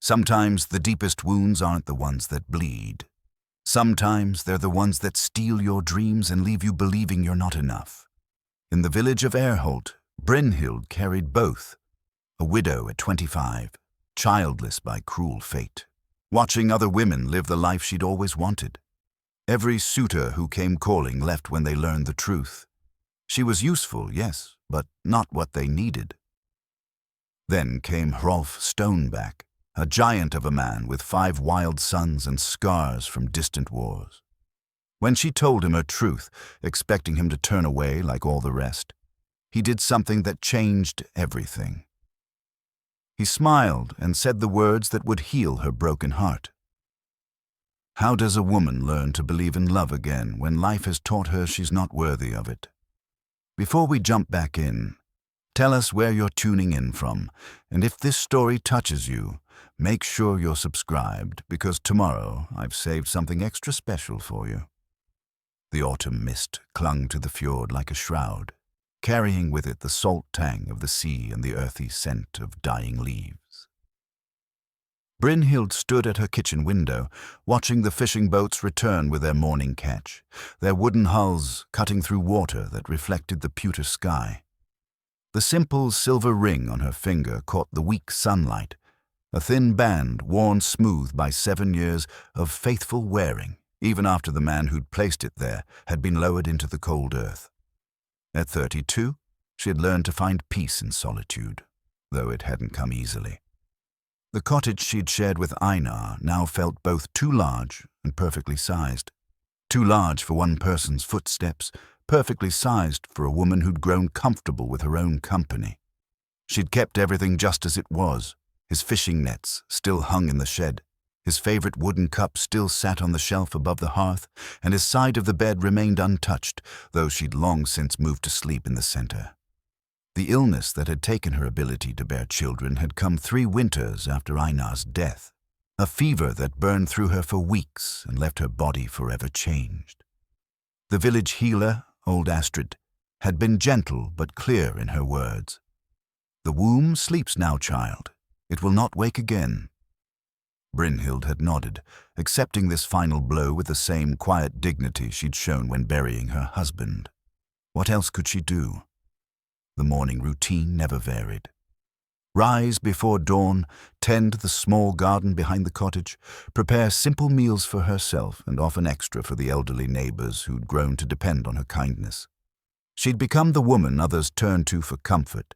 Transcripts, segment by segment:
Sometimes the deepest wounds aren't the ones that bleed. Sometimes they're the ones that steal your dreams and leave you believing you're not enough. In the village of Eyrholt, Brynhild carried both, a widow at 25, childless by cruel fate, watching other women live the life she'd always wanted. Every suitor who came calling left when they learned the truth. She was useful, yes, but not what they needed. Then came Hrolf Stoneback, a giant of a man with 5 wild sons and scars from distant wars. When she told him her truth, expecting him to turn away like all the rest, he did something that changed everything. He smiled and said the words that would heal her broken heart. How does a woman learn to believe in love again when life has taught her she's not worthy of it? Before we jump back in, tell us where you're tuning in from, and if this story touches you, make sure you're subscribed, because tomorrow I've saved something extra special for you. The autumn mist clung to the fjord like a shroud, carrying with it the salt tang of the sea and the earthy scent of dying leaves. Brynhild stood at her kitchen window, watching the fishing boats return with their morning catch, their wooden hulls cutting through water that reflected the pewter sky. The simple silver ring on her finger caught the weak sunlight, a thin band worn smooth by 7 years of faithful wearing, even after the man who'd placed it there had been lowered into the cold earth. At 32, she had learned to find peace in solitude, though it hadn't come easily. The cottage she'd shared with Einar now felt both too large and perfectly sized. Too large for one person's footsteps, perfectly sized for a woman who'd grown comfortable with her own company. She'd kept everything just as it was. His fishing nets still hung in the shed. His favorite wooden cup still sat on the shelf above the hearth, and his side of the bed remained untouched, though she'd long since moved to sleep in the center. The illness that had taken her ability to bear children had come 3 winters after Einar's death, a fever that burned through her for weeks and left her body forever changed. The village healer, old Astrid, had been gentle but clear in her words. "The womb sleeps now, child. It will not wake again." Brynhild had nodded, accepting this final blow with the same quiet dignity she'd shown when burying her husband. What else could she do? The morning routine never varied. Rise before dawn, tend the small garden behind the cottage, prepare simple meals for herself and often extra for the elderly neighbors who'd grown to depend on her kindness. She'd become the woman others turned to for comfort,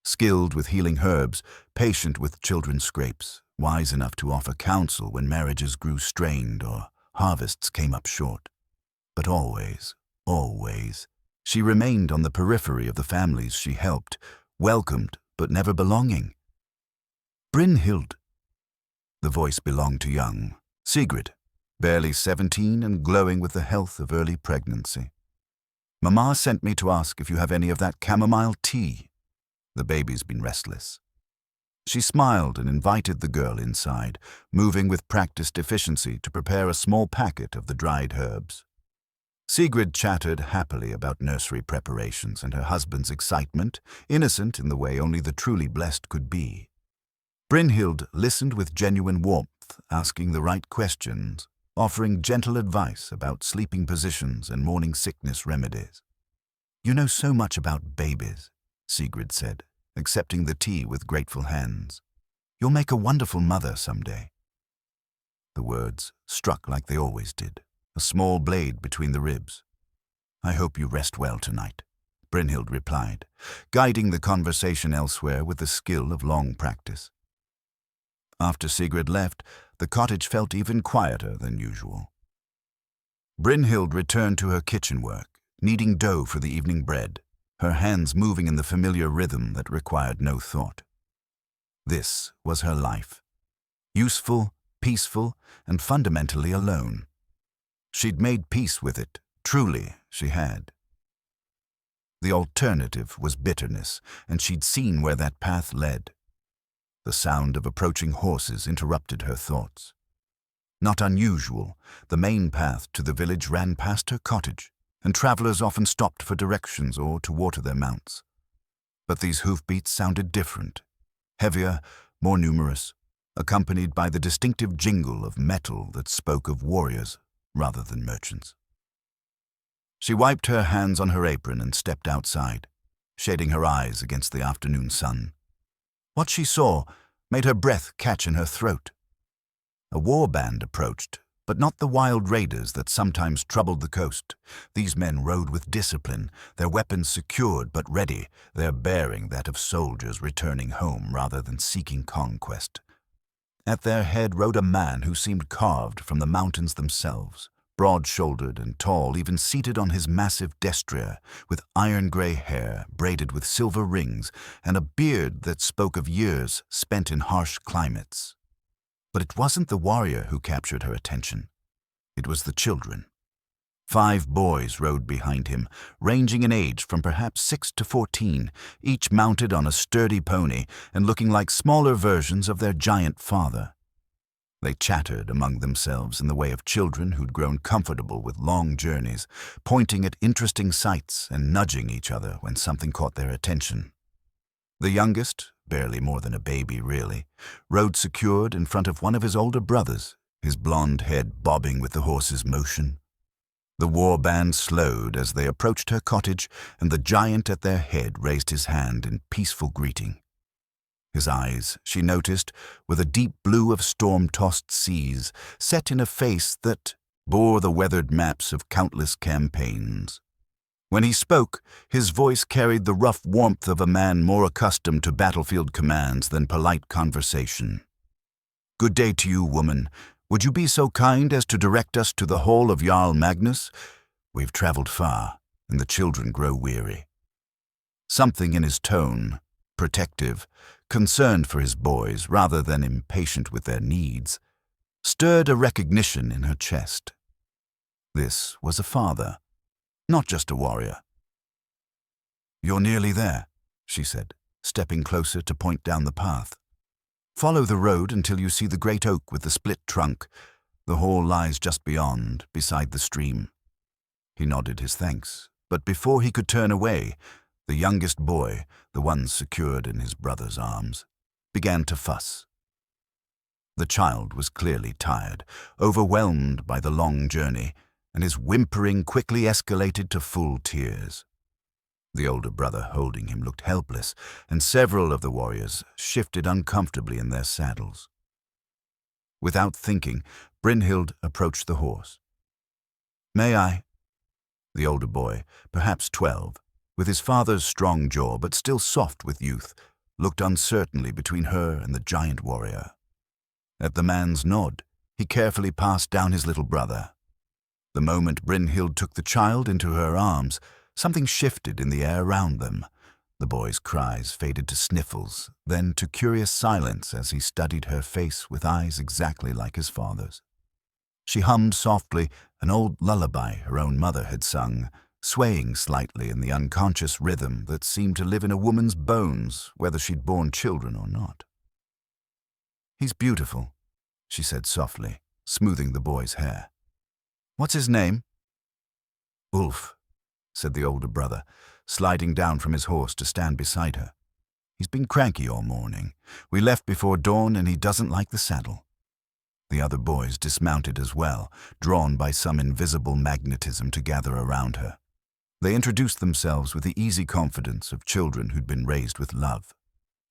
skilled with healing herbs, patient with children's scrapes, wise enough to offer counsel when marriages grew strained or harvests came up short. But always, she remained on the periphery of the families she helped, welcomed but never belonging. Brynhild. The voice belonged to young Sigrid, barely 17 and glowing with the health of early pregnancy. "Mama sent me to ask if you have any of that chamomile tea. The baby's been restless." She smiled and invited the girl inside, moving with practiced efficiency to prepare a small packet of the dried herbs. Sigrid chattered happily about nursery preparations and her husband's excitement, innocent in the way only the truly blessed could be. Brynhild listened with genuine warmth, asking the right questions, offering gentle advice about sleeping positions and morning sickness remedies. "You know so much about babies," Sigrid said, accepting the tea with grateful hands. "You'll make a wonderful mother someday." The words struck like they always did, a small blade between the ribs. "I hope you rest well tonight," Brynhild replied, guiding the conversation elsewhere with the skill of long practice. After Sigrid left, the cottage felt even quieter than usual. Brynhild returned to her kitchen work, kneading dough for the evening bread, her hands moving in the familiar rhythm that required no thought. This was her life. Useful, peaceful, and fundamentally alone. She'd made peace with it, truly she had. The alternative was bitterness, and she'd seen where that path led. The sound of approaching horses interrupted her thoughts. Not unusual, the main path to the village ran past her cottage, and travelers often stopped for directions or to water their mounts. But these hoofbeats sounded different, heavier, more numerous. accompanied by the distinctive jingle of metal that spoke of warriors rather than merchants. She wiped her hands on her apron and stepped outside, shading her eyes against the afternoon sun. What she saw made her breath catch in her throat. A war band approached, but not the wild raiders that sometimes troubled the coast. These men rode with discipline, their weapons secured but ready, their bearing that of soldiers returning home rather than seeking conquest. At their head rode a man who seemed carved from the mountains themselves, broad-shouldered and tall, even seated on his massive destrier, with iron-gray hair braided with silver rings and a beard that spoke of years spent in harsh climates. But it wasn't the warrior who captured her attention. It was the children. 5 boys rode behind him, ranging in age from perhaps 6 to 14, each mounted on a sturdy pony and looking like smaller versions of their giant father. They chattered among themselves in the way of children who'd grown comfortable with long journeys, pointing at interesting sights and nudging each other when something caught their attention. The youngest, barely more than a baby really, rode secured in front of one of his older brothers, his blond head bobbing with the horse's motion. The war band slowed as they approached her cottage, and the giant at their head raised his hand in peaceful greeting. His eyes, she noticed, were the deep blue of storm-tossed seas, set in a face that bore the weathered maps of countless campaigns. When he spoke, his voice carried the rough warmth of a man more accustomed to battlefield commands than polite conversation. "Good day to you, woman. Would you be so kind as to direct us to the hall of Jarl Magnus? We've traveled far, and the children grow weary." Something in his tone, protective, concerned for his boys rather than impatient with their needs, stirred a recognition in her chest. This was a father, not just a warrior. "You're nearly there," she said, stepping closer to point down the path. "Follow the road until you see the great oak with the split trunk. The hall lies just beyond, beside the stream." He nodded his thanks, but before he could turn away, the youngest boy, the one secured in his brother's arms, began to fuss. The child was clearly tired, overwhelmed by the long journey, and his whimpering quickly escalated to full tears. The older brother holding him looked helpless, and several of the warriors shifted uncomfortably in their saddles. Without thinking, Brynhild approached the horse. "May I?" The older boy, perhaps 12, with his father's strong jaw but still soft with youth, looked uncertainly between her and the giant warrior. At the man's nod, he carefully passed down his little brother. The moment Brynhild took the child into her arms, something shifted in the air around them. The boy's cries faded to sniffles, then to curious silence as he studied her face with eyes exactly like his father's. She hummed softly an old lullaby her own mother had sung, swaying slightly in the unconscious rhythm that seemed to live in a woman's bones, whether she'd borne children or not. "He's beautiful," she said softly, smoothing the boy's hair. "What's his name?" "Ulf," said the older brother, sliding down from his horse to stand beside her. "He's been cranky all morning. We left before dawn and he doesn't like the saddle." The other boys dismounted as well, drawn by some invisible magnetism to gather around her. They introduced themselves with the easy confidence of children who'd been raised with love.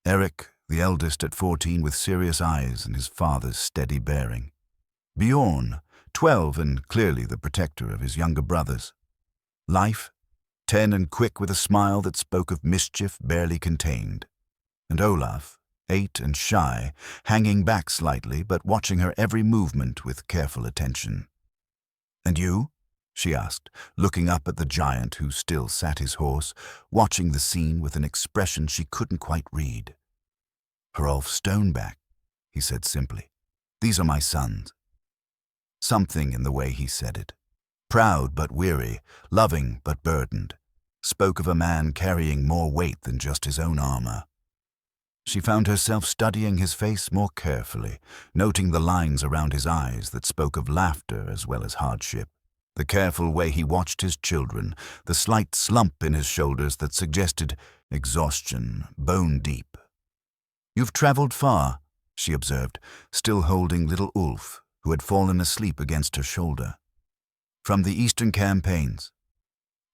Eric, the eldest at 14 with serious eyes and his father's steady bearing. Bjorn, 12 and clearly the protector of his younger brothers. Leif, 10 and quick with a smile that spoke of mischief barely contained. And Olaf, 8 and shy, hanging back slightly but watching her every movement with careful attention. "And you?" she asked, looking up at the giant who still sat his horse, watching the scene with an expression she couldn't quite read. "Hrolf Stoneback," he said simply. "These are my sons." Something in the way he said it, proud but weary, loving but burdened, spoke of a man carrying more weight than just his own armor. She found herself studying his face more carefully, noting the lines around his eyes that spoke of laughter as well as hardship, the careful way he watched his children, the slight slump in his shoulders that suggested exhaustion, bone deep. "You've traveled far," she observed, still holding little Ulf, who had fallen asleep against her shoulder. "From the Eastern campaigns.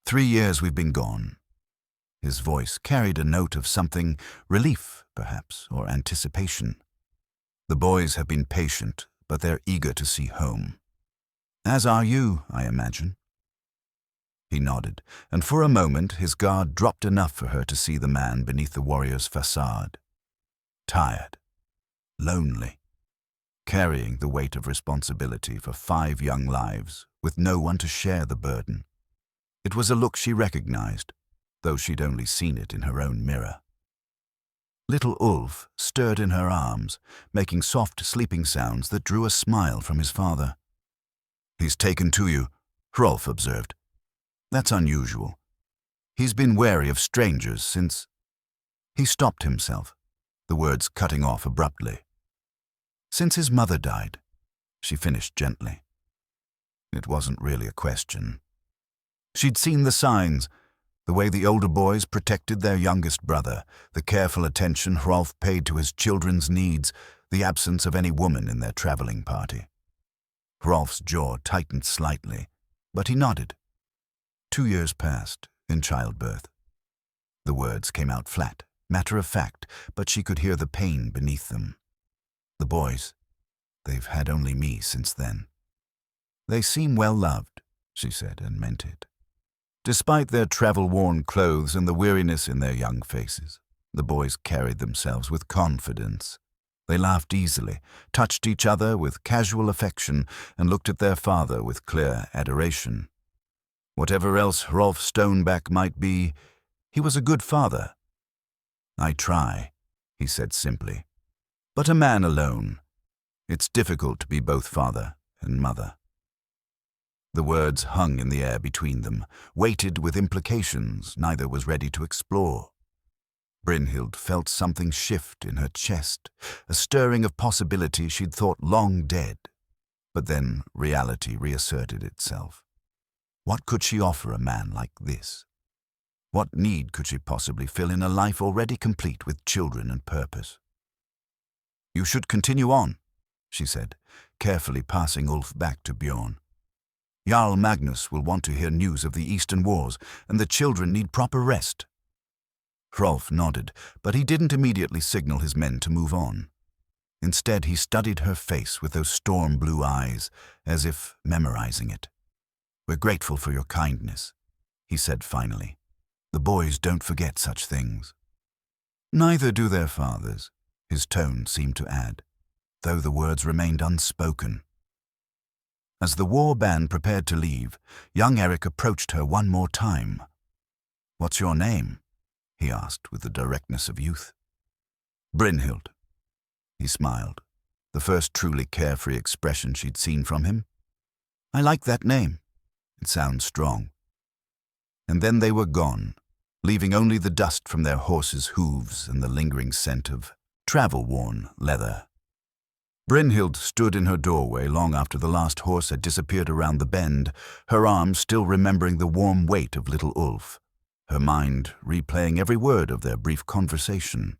3 years we've been gone." His voice carried a note of something, relief, perhaps, or anticipation. "The boys have been patient, but they're eager to see home. As are you, I imagine." He nodded, and for a moment his guard dropped enough for her to see the man beneath the warrior's facade. Tired, lonely, carrying the weight of responsibility for 5 young lives, with no one to share the burden. It was a look she recognized, though she'd only seen it in her own mirror. Little Ulf stirred in her arms, making soft sleeping sounds that drew a smile from his father. "He's taken to you," Hrolf observed. "That's unusual. He's been wary of strangers since—" He stopped himself, the words cutting off abruptly. "Since his mother died," she finished gently. It wasn't really a question. She'd seen the signs, the way the older boys protected their youngest brother, the careful attention Hrolf paid to his children's needs, the absence of any woman in their traveling party. Hrolf's jaw tightened slightly, but he nodded. 2 years passed, in childbirth. The words came out flat, matter-of-fact, but she could hear the pain beneath them. "The boys, they've had only me since then." "They seem well-loved," she said, and meant it. Despite their travel-worn clothes and the weariness in their young faces, the boys carried themselves with confidence. They laughed easily, touched each other with casual affection, and looked at their father with clear adoration. Whatever else Hrolf Stoneback might be, he was a good father. "I try," he said simply. "But a man alone. It's difficult to be both father and mother." The words hung in the air between them, weighted with implications neither was ready to explore. Brynhild felt something shift in her chest, a stirring of possibility she'd thought long dead. But then reality reasserted itself. What could she offer a man like this? What need could she possibly fill in a life already complete with children and purpose? "You should continue on," she said, carefully passing Ulf back to Bjorn. "Jarl Magnus will want to hear news of the Eastern Wars, and the children need proper rest." Hrolf nodded, but he didn't immediately signal his men to move on. Instead, he studied her face with those storm-blue eyes, as if memorizing it. "We're grateful for your kindness," he said finally. "The boys don't forget such things." "Neither do their fathers," his tone seemed to add, though the words remained unspoken. As the war band prepared to leave, young Eric approached her one more time. "What's your name?" he asked with the directness of youth. "Brynhild." He smiled, the first truly carefree expression she'd seen from him. "I like that name. It sounds strong." And then they were gone, leaving only the dust from their horses' hooves and the lingering scent of travel-worn leather. Brynhild stood in her doorway long after the last horse had disappeared around the bend, her arms still remembering the warm weight of little Ulf, her mind replaying every word of their brief conversation.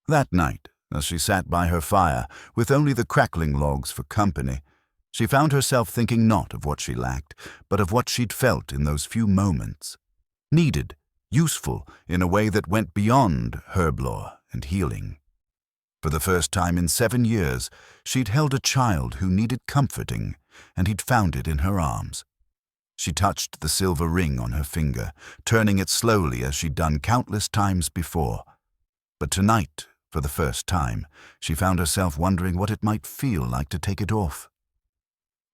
That night, as she sat by her fire, with only the crackling logs for company, she found herself thinking not of what she lacked, but of what she'd felt in those few moments. Needed, useful, in a way that went beyond herblore and healing. For the first time in 7 years, she'd held a child who needed comforting, and he'd found it in her arms. She touched the silver ring on her finger, turning it slowly as she'd done countless times before. But tonight, for the first time, she found herself wondering what it might feel like to take it off.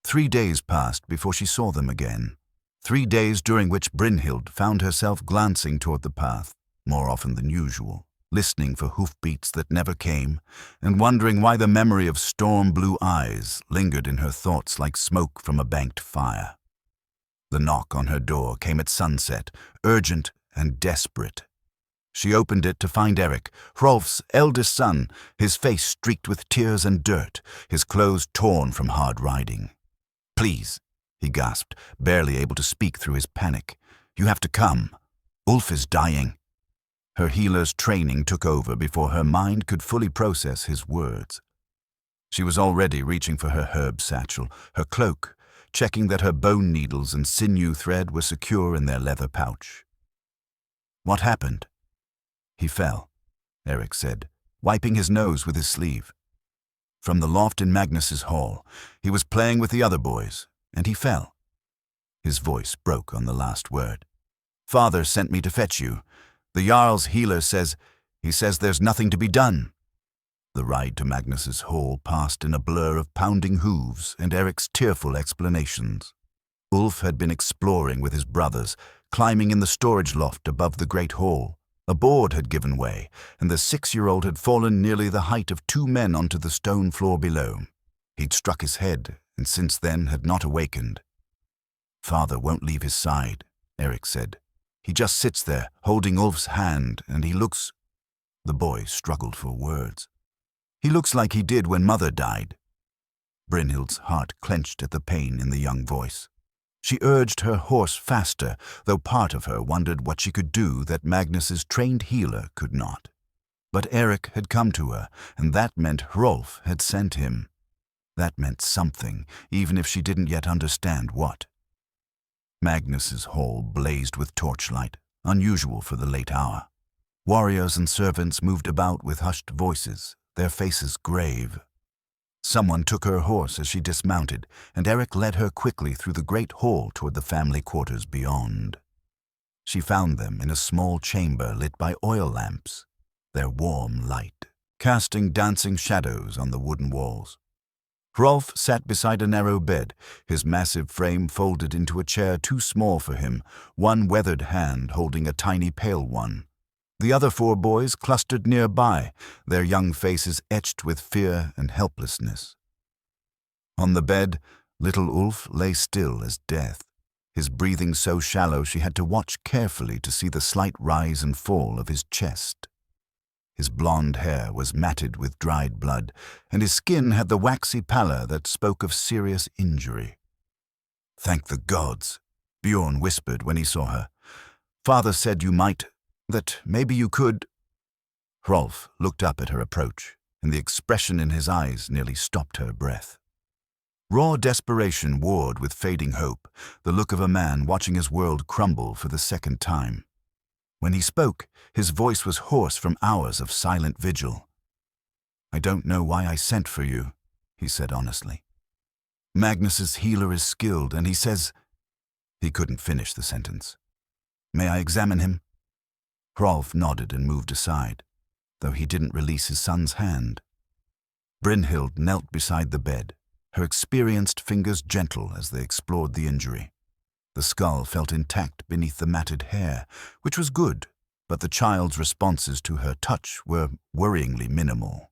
3 days passed before she saw them again. 3 days during which Brynhild found herself glancing toward the path, more often than usual, listening for hoofbeats that never came, and wondering why the memory of storm-blue eyes lingered in her thoughts like smoke from a banked fire. The knock on her door came at sunset, urgent and desperate. She opened it to find Eric, Hrolf's eldest son, his face streaked with tears and dirt, his clothes torn from hard riding. "Please," he gasped, barely able to speak through his panic. "You have to come. Ulf is dying." Her healer's training took over before her mind could fully process his words. She was already reaching for her herb satchel, her cloak, checking that her bone needles and sinew thread were secure in their leather pouch. "What happened?" "He fell," Eric said, wiping his nose with his sleeve. "From the loft in Magnus's hall. He was playing with the other boys, and he fell." His voice broke on the last word. "Father sent me to fetch you. The Jarl's healer says there's nothing to be done." The ride to Magnus's hall passed in a blur of pounding hooves and Eric's tearful explanations. Ulf had been exploring with his brothers, climbing in the storage loft above the great hall. A board had given way, and the 6-year-old had fallen nearly the height of 2 men onto the stone floor below. He'd struck his head, and since then had not awakened. "Father won't leave his side," Eric said. "He just sits there, holding Ulf's hand, and he looks—" The boy struggled for words. "He looks like he did when Mother died." Brynhild's heart clenched at the pain in the young voice. She urged her horse faster, though part of her wondered what she could do that Magnus's trained healer could not. But Eric had come to her, and that meant Hrolf had sent him. That meant something, even if she didn't yet understand what. Magnus's hall blazed with torchlight, unusual for the late hour. Warriors and servants moved about with hushed voices, their faces grave. Someone took her horse as she dismounted, and Eric led her quickly through the great hall toward the family quarters beyond. She found them in a small chamber lit by oil lamps, their warm light casting dancing shadows on the wooden walls. Hrolf sat beside a narrow bed, his massive frame folded into a chair too small for him, one weathered hand holding a tiny pale one. The other 4 boys clustered nearby, their young faces etched with fear and helplessness. On the bed, little Ulf lay still as death, his breathing so shallow she had to watch carefully to see the slight rise and fall of his chest. His blonde hair was matted with dried blood, and his skin had the waxy pallor that spoke of serious injury. "Thank the gods," Bjorn whispered when he saw her. "Father said that maybe you could—" Hrolf looked up at her approach, and the expression in his eyes nearly stopped her breath. Raw desperation warred with fading hope, the look of a man watching his world crumble for the second time. When he spoke, his voice was hoarse from hours of silent vigil. "I don't know why I sent for you," he said honestly. "Magnus's healer is skilled, and he says—" He couldn't finish the sentence. "May I examine him?" Hrolf nodded and moved aside, though he didn't release his son's hand. Brynhild knelt beside the bed, her experienced fingers gentle as they explored the injury. The skull felt intact beneath the matted hair, which was good, but the child's responses to her touch were worryingly minimal.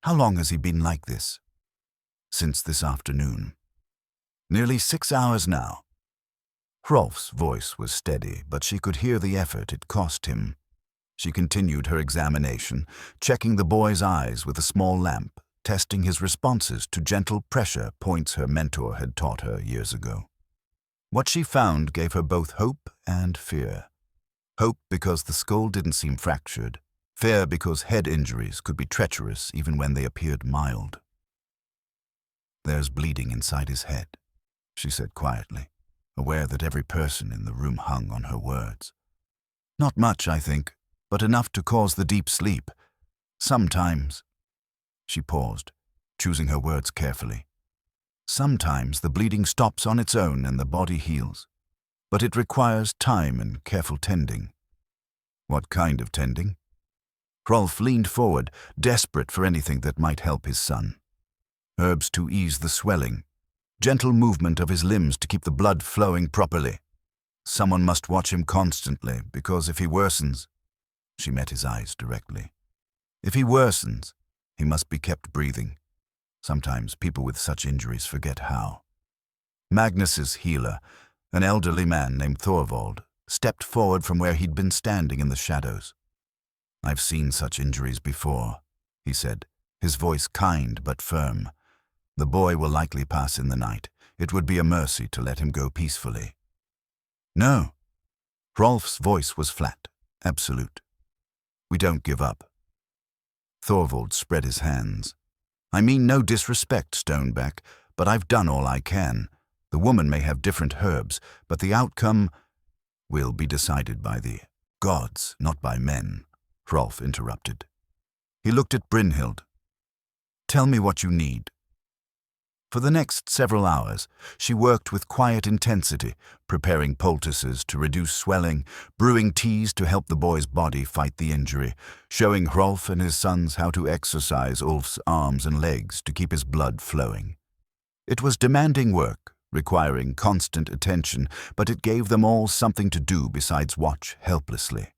"How long has he been like this?" "Since this afternoon." "Nearly 6 hours now." Hrolf's voice was steady, but she could hear the effort it cost him. She continued her examination, checking the boy's eyes with a small lamp, testing his responses to gentle pressure points her mentor had taught her years ago. What she found gave her both hope and fear. Hope because the skull didn't seem fractured, fear because head injuries could be treacherous even when they appeared mild. "There's bleeding inside his head," she said quietly, aware that every person in the room hung on her words. "Not much, I think, but enough to cause the deep sleep. Sometimes—" She paused, choosing her words carefully. "Sometimes the bleeding stops on its own and the body heals, but it requires time and careful tending." "What kind of tending?" Hrolf leaned forward, desperate for anything that might help his son. Herbs to ease the swelling, gentle movement of his limbs to keep the blood flowing properly. Someone must watch him constantly, because if he worsens— She met his eyes directly. "If he worsens, he must be kept breathing. Sometimes people with such injuries forget how." Magnus's healer, an elderly man named Thorvald, stepped forward from where he'd been standing in the shadows. "I've seen such injuries before," he said, his voice kind but firm. "The boy will likely pass in the night. It would be a mercy to let him go peacefully." "No." Hrolf's voice was flat, absolute. We don't give up. Thorvald spread his hands. I mean no disrespect, Stoneback, but I've done all I can. The woman may have different herbs, but the outcome will be decided by the gods, not by men, Hrolf interrupted. He looked at Brynhild. Tell me what you need. For the next several hours, she worked with quiet intensity, preparing poultices to reduce swelling, brewing teas to help the boy's body fight the injury, showing Hrolf and his sons how to exercise Ulf's arms and legs to keep his blood flowing. It was demanding work, requiring constant attention, but it gave them all something to do besides watch helplessly.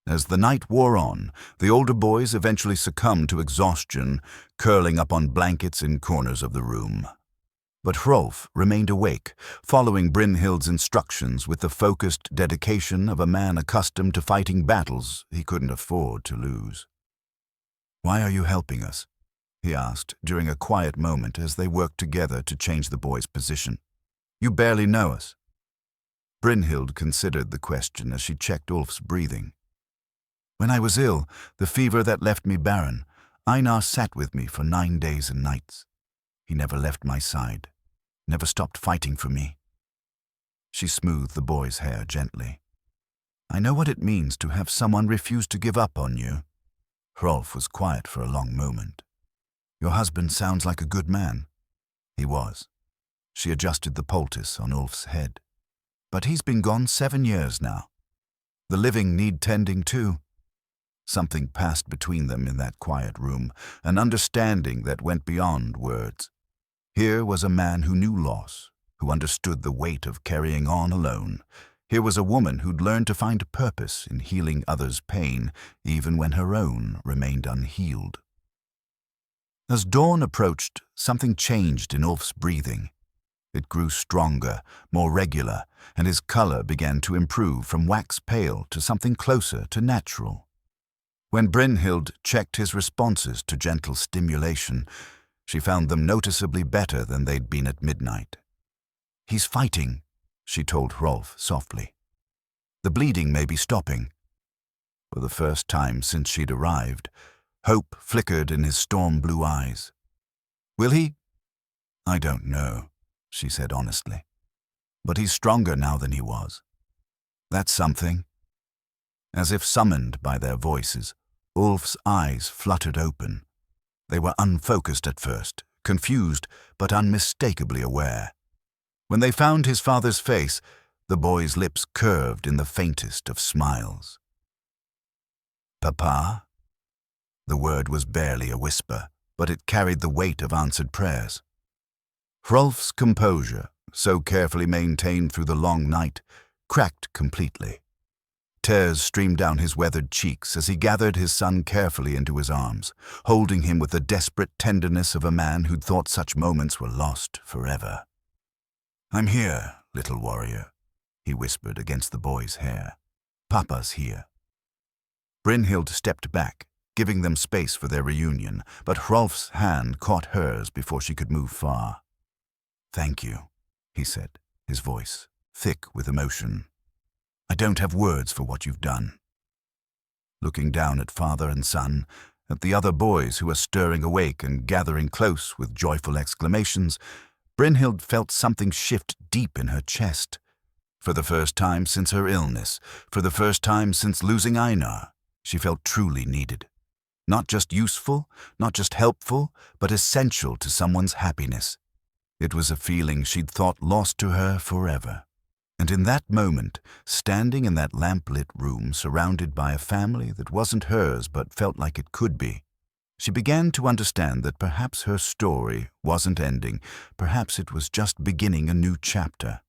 As the night wore on, the older boys eventually succumbed to exhaustion, curling up on blankets in corners of the room. But Hrolf remained awake, following Brynhild's instructions with the focused dedication of a man accustomed to fighting battles he couldn't afford to lose. "Why are you helping us?" he asked during a quiet moment as they worked together to change the boy's position. "You barely know us." Brynhild considered the question as she checked Ulf's breathing. "When I was ill, the fever that left me barren, Einar sat with me for 9 days and nights. He never left my side, never stopped fighting for me." She smoothed the boy's hair gently. "I know what it means to have someone refuse to give up on you." Hrolf was quiet for a long moment. "Your husband sounds like a good man." He was. She adjusted the poultice on Ulf's head. "But he's been gone 7 years now. The living need tending too." Something passed between them in that quiet room, an understanding that went beyond words. Here was a man who knew loss, who understood the weight of carrying on alone. Here was a woman who'd learned to find purpose in healing others' pain, even when her own remained unhealed. As dawn approached, something changed in Ulf's breathing. It grew stronger, more regular, and his color began to improve from wax pale to something closer to natural. When Brynhild checked his responses to gentle stimulation, she found them noticeably better than they'd been at midnight. "He's fighting," she told Hrolf softly. "The bleeding may be stopping." For the first time since she'd arrived, hope flickered in his storm-blue eyes. "Will he?" "I don't know," she said honestly. "But he's stronger now than he was. That's something." As if summoned by their voices, Ulf's eyes fluttered open. They were unfocused at first, confused but unmistakably aware. When they found his father's face, the boy's lips curved in the faintest of smiles. "Papa?" The word was barely a whisper, but it carried the weight of answered prayers. Hrolf's composure, so carefully maintained through the long night, cracked completely. Tears streamed down his weathered cheeks as he gathered his son carefully into his arms, holding him with the desperate tenderness of a man who'd thought such moments were lost forever. "I'm here, little warrior," he whispered against the boy's hair. "Papa's here." Brynhild stepped back, giving them space for their reunion, but Hrolf's hand caught hers before she could move far. "Thank you," he said, his voice thick with emotion. "I don't have words for what you've done." Looking down at father and son, at the other boys who were stirring awake and gathering close with joyful exclamations, Brynhild felt something shift deep in her chest. For the first time since her illness, for the first time since losing Einar, she felt truly needed. Not just useful, not just helpful, but essential to someone's happiness. It was a feeling she'd thought lost to her forever. And in that moment, standing in that lamp-lit room surrounded by a family that wasn't hers but felt like it could be, she began to understand that perhaps her story wasn't ending, perhaps it was just beginning a new chapter.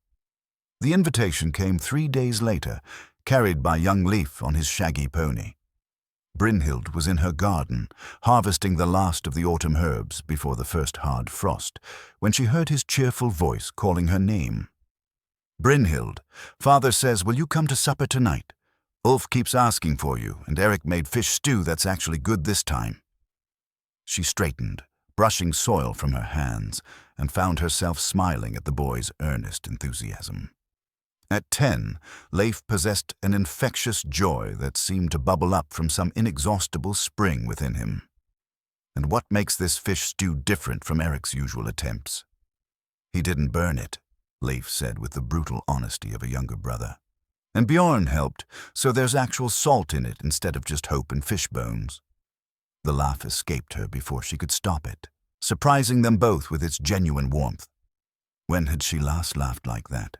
The invitation came 3 days later, carried by young Leif on his shaggy pony. Brynhild was in her garden, harvesting the last of the autumn herbs before the first hard frost, when she heard his cheerful voice calling her name. "Brynhild, father says, will you come to supper tonight? Ulf keeps asking for you, and Eric made fish stew that's actually good this time." She straightened, brushing soil from her hands, and found herself smiling at the boy's earnest enthusiasm. At 10, Leif possessed an infectious joy that seemed to bubble up from some inexhaustible spring within him. And what makes this fish stew different from Eric's usual attempts? He didn't burn it, Leif said with the brutal honesty of a younger brother. And Bjorn helped, so there's actual salt in it instead of just hope and fish bones. The laugh escaped her before she could stop it, surprising them both with its genuine warmth. When had she last laughed like that?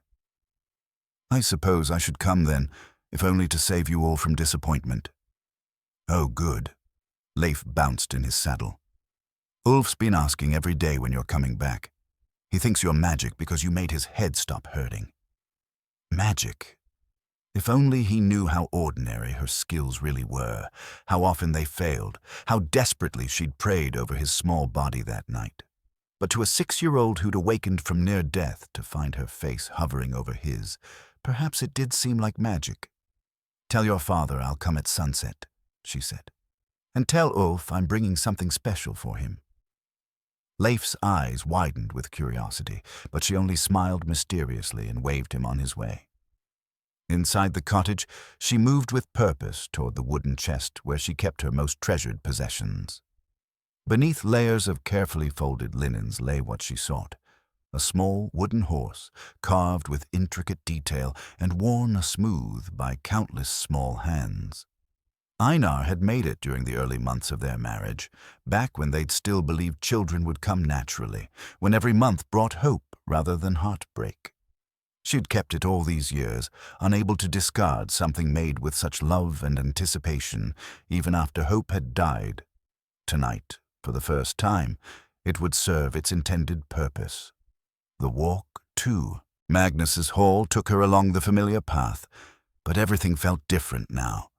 I suppose I should come then, if only to save you all from disappointment. Oh, good. Leif bounced in his saddle. Ulf's been asking every day when you're coming back. He thinks you're magic because you made his head stop hurting. Magic? If only he knew how ordinary her skills really were, how often they failed, how desperately she'd prayed over his small body that night. But to a 6-year-old who'd awakened from near death to find her face hovering over his, perhaps it did seem like magic. Tell your father I'll come at sunset, she said. And tell Ulf I'm bringing something special for him. Leif's eyes widened with curiosity, but she only smiled mysteriously and waved him on his way. Inside the cottage, she moved with purpose toward the wooden chest where she kept her most treasured possessions. Beneath layers of carefully folded linens lay what she sought, a small wooden horse, carved with intricate detail and worn smooth by countless small hands. Einar had made it during the early months of their marriage, back when they'd still believed children would come naturally, when every month brought hope rather than heartbreak. She'd kept it all these years, unable to discard something made with such love and anticipation, even after hope had died. Tonight, for the first time, it would serve its intended purpose. The walk, too. Magnus's hall took her along the familiar path, but everything felt different now.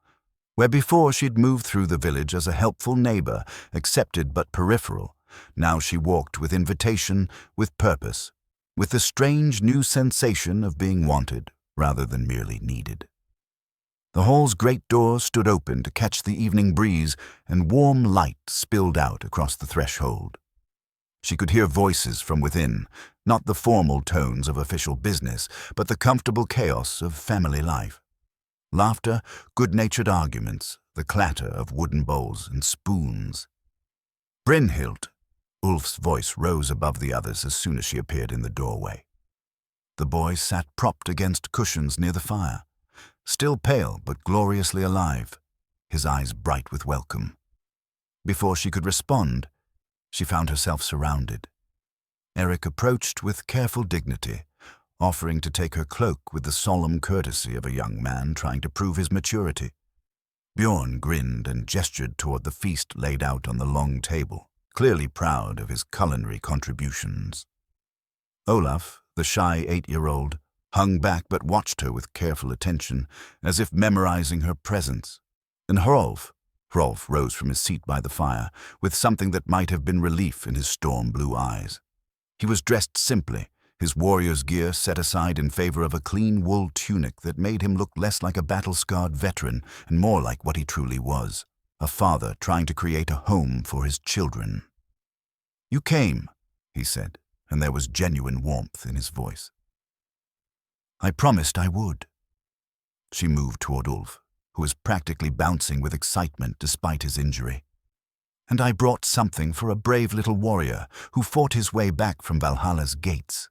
Where before she'd moved through the village as a helpful neighbor, accepted but peripheral, now she walked with invitation, with purpose, with the strange new sensation of being wanted rather than merely needed. The hall's great door stood open to catch the evening breeze, and warm light spilled out across the threshold. She could hear voices from within, not the formal tones of official business, but the comfortable chaos of family life. Laughter, good-natured arguments, the clatter of wooden bowls and spoons. Brynhild! Ulf's voice rose above the others as soon as she appeared in the doorway. The boy sat propped against cushions near the fire, still pale but gloriously alive, his eyes bright with welcome. Before she could respond, she found herself surrounded. Eric approached with careful dignity, offering to take her cloak with the solemn courtesy of a young man trying to prove his maturity. Bjorn grinned and gestured toward the feast laid out on the long table, clearly proud of his culinary contributions. Olaf, the shy 8-year-old, hung back but watched her with careful attention, as if memorizing her presence. And Hrolf rose from his seat by the fire, with something that might have been relief in his storm-blue eyes. He was dressed simply, his warrior's gear set aside in favor of a clean wool tunic that made him look less like a battle-scarred veteran and more like what he truly was, a father trying to create a home for his children. "You came," he said, and there was genuine warmth in his voice. "I promised I would." She moved toward Ulf, who was practically bouncing with excitement despite his injury. "And I brought something for a brave little warrior who fought his way back from Valhalla's gates."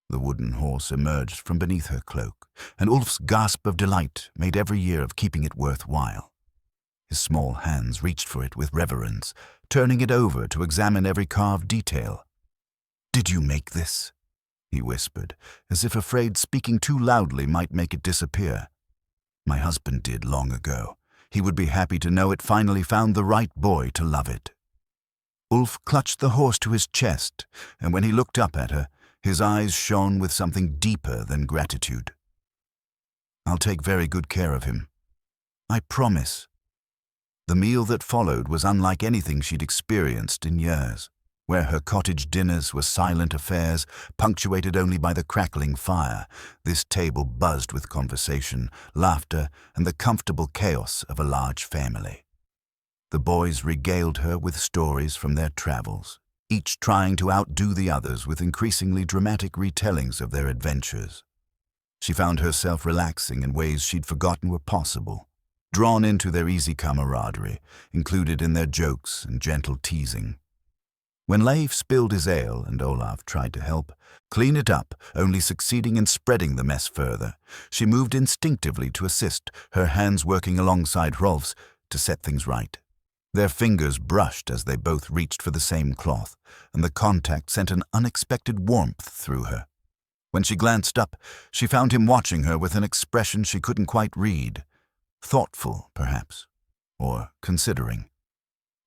The wooden horse emerged from beneath her cloak, and Ulf's gasp of delight made every year of keeping it worthwhile. His small hands reached for it with reverence, turning it over to examine every carved detail. "Did you make this?" he whispered, as if afraid speaking too loudly might make it disappear. "My husband did long ago. He would be happy to know it finally found the right boy to love it." Ulf clutched the horse to his chest, and when he looked up at her, his eyes shone with something deeper than gratitude. "I'll take very good care of him. I promise." The meal that followed was unlike anything she'd experienced in years, where her cottage dinners were silent affairs, punctuated only by the crackling fire. This table buzzed with conversation, laughter, and the comfortable chaos of a large family. The boys regaled her with stories from their travels, each trying to outdo the others with increasingly dramatic retellings of their adventures. She found herself relaxing in ways she'd forgotten were possible, drawn into their easy camaraderie, included in their jokes and gentle teasing. When Leif spilled his ale and Olaf tried to help clean it up, only succeeding in spreading the mess further, she moved instinctively to assist, her hands working alongside Hrolf's to set things right. Their fingers brushed as they both reached for the same cloth, and the contact sent an unexpected warmth through her. When she glanced up, she found him watching her with an expression she couldn't quite read. Thoughtful, perhaps, or considering.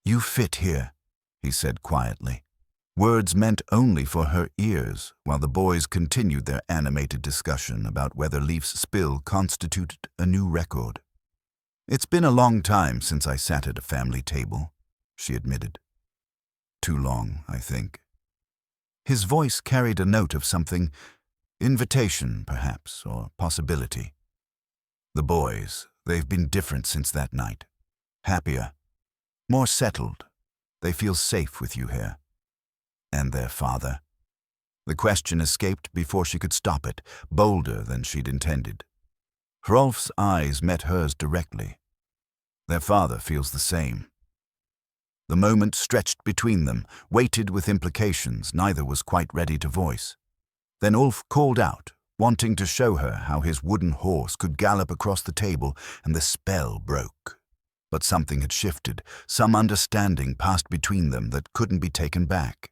"You fit here," he said quietly. Words meant only for her ears, while the boys continued their animated discussion about whether Leif's spill constituted a new record. "It's been a long time since I sat at a family table," she admitted. "Too long, I think." His voice carried a note of something, invitation, perhaps, or possibility. "The boys, they've been different since that night. Happier, more settled. They feel safe with you here. And their father." The question escaped before she could stop it, bolder than she'd intended. Hrolf's eyes met hers directly. "Their father feels the same." The moment stretched between them, weighted with implications neither was quite ready to voice. Then Ulf called out, wanting to show her how his wooden horse could gallop across the table, and the spell broke. But something had shifted, some understanding passed between them that couldn't be taken back.